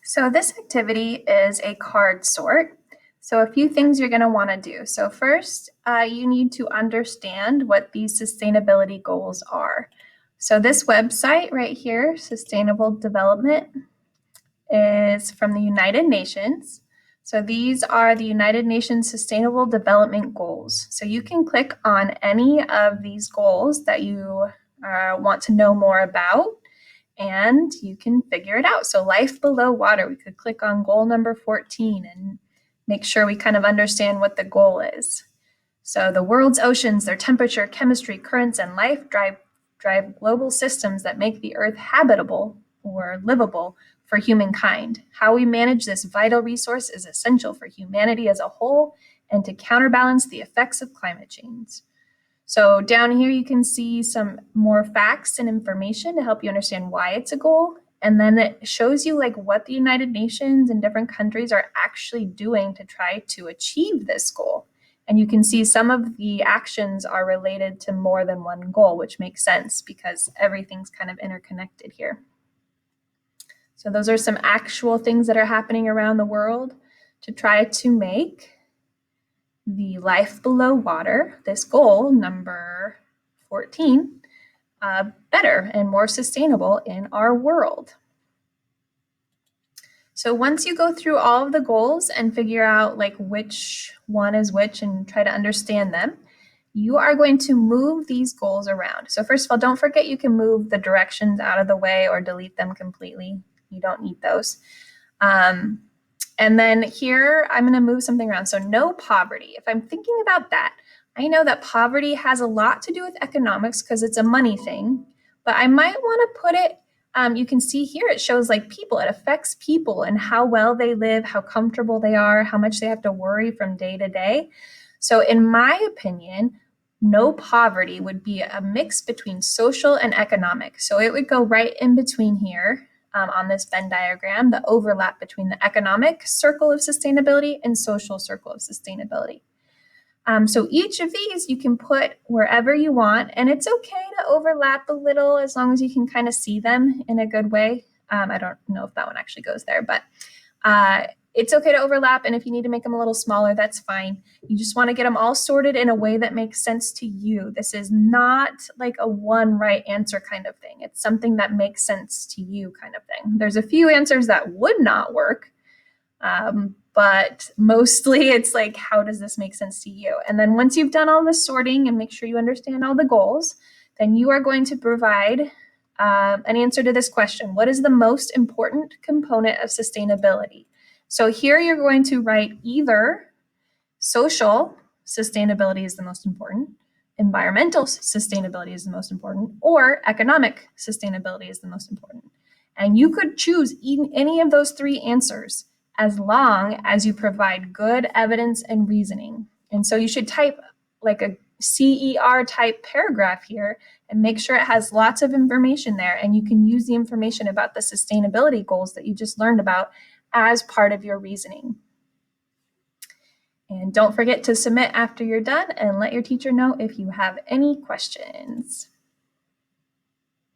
So this activity is a card sort. So a few things you're going to want to do. So first, you need to understand what these sustainability goals are. So this website right here, Sustainable Development, is from the United Nations. So these are the United Nations Sustainable Development Goals. So you can click on any of these goals that you want to know more about, and you can figure it out. So life below water, we could click on goal number 14 and make sure we kind of understand what the goal is. So the world's oceans, their temperature, chemistry, currents, and life drive global systems that make the earth habitable or livable for humankind. How we manage this vital resource is essential for humanity as a whole and to counterbalance the effects of climate change. So down here, you can see some more facts and information to help you understand why it's a goal. And then it shows you like what the United Nations and different countries are actually doing to try to achieve this goal. And you can see some of the actions are related to more than one goal, which makes sense because everything's kind of interconnected here. So those are some actual things that are happening around the world to try to make the life below water, this goal, number 14, better and more sustainable in our world. So once you go through all of the goals and figure out like which one is which and try to understand them, you are going to move these goals around. So first of all, don't forget you can move the directions out of the way or delete them completely. You don't need those. And then here, I'm going to move something around. So no poverty. If I'm thinking about that, I know that poverty has a lot to do with economics because it's a money thing, but I might want to put it, you can see here, it shows like people, it affects people and how well they live, how comfortable they are, how much they have to worry from day to day. So in my opinion, no poverty would be a mix between social and economic. So it would go right in between here. On this Venn diagram, the overlap between the economic circle of sustainability and social circle of sustainability. So each of these you can put wherever you want, and it's okay to overlap a little as long as you can kind of see them in a good way. I don't know if that one actually goes there, but it's okay to overlap, and if you need to make them a little smaller, that's fine. You just want to get them all sorted in a way that makes sense to you. This is not like a one right answer kind of thing. It's something that makes sense to you kind of thing. There's a few answers that would not work, but mostly it's like, how does this make sense to you? And then once you've done all the sorting and make sure you understand all the goals, then you are going to provide an answer to this question. What is the most important component of sustainability? So here you're going to write either social sustainability is the most important, environmental sustainability is the most important, or economic sustainability is the most important. And you could choose any of those three answers as long as you provide good evidence and reasoning. And so you should type like a CER type paragraph here and make sure it has lots of information there, and you can use the information about the sustainability goals that you just learned about as part of your reasoning. And don't forget to submit after you're done and let your teacher know if you have any questions.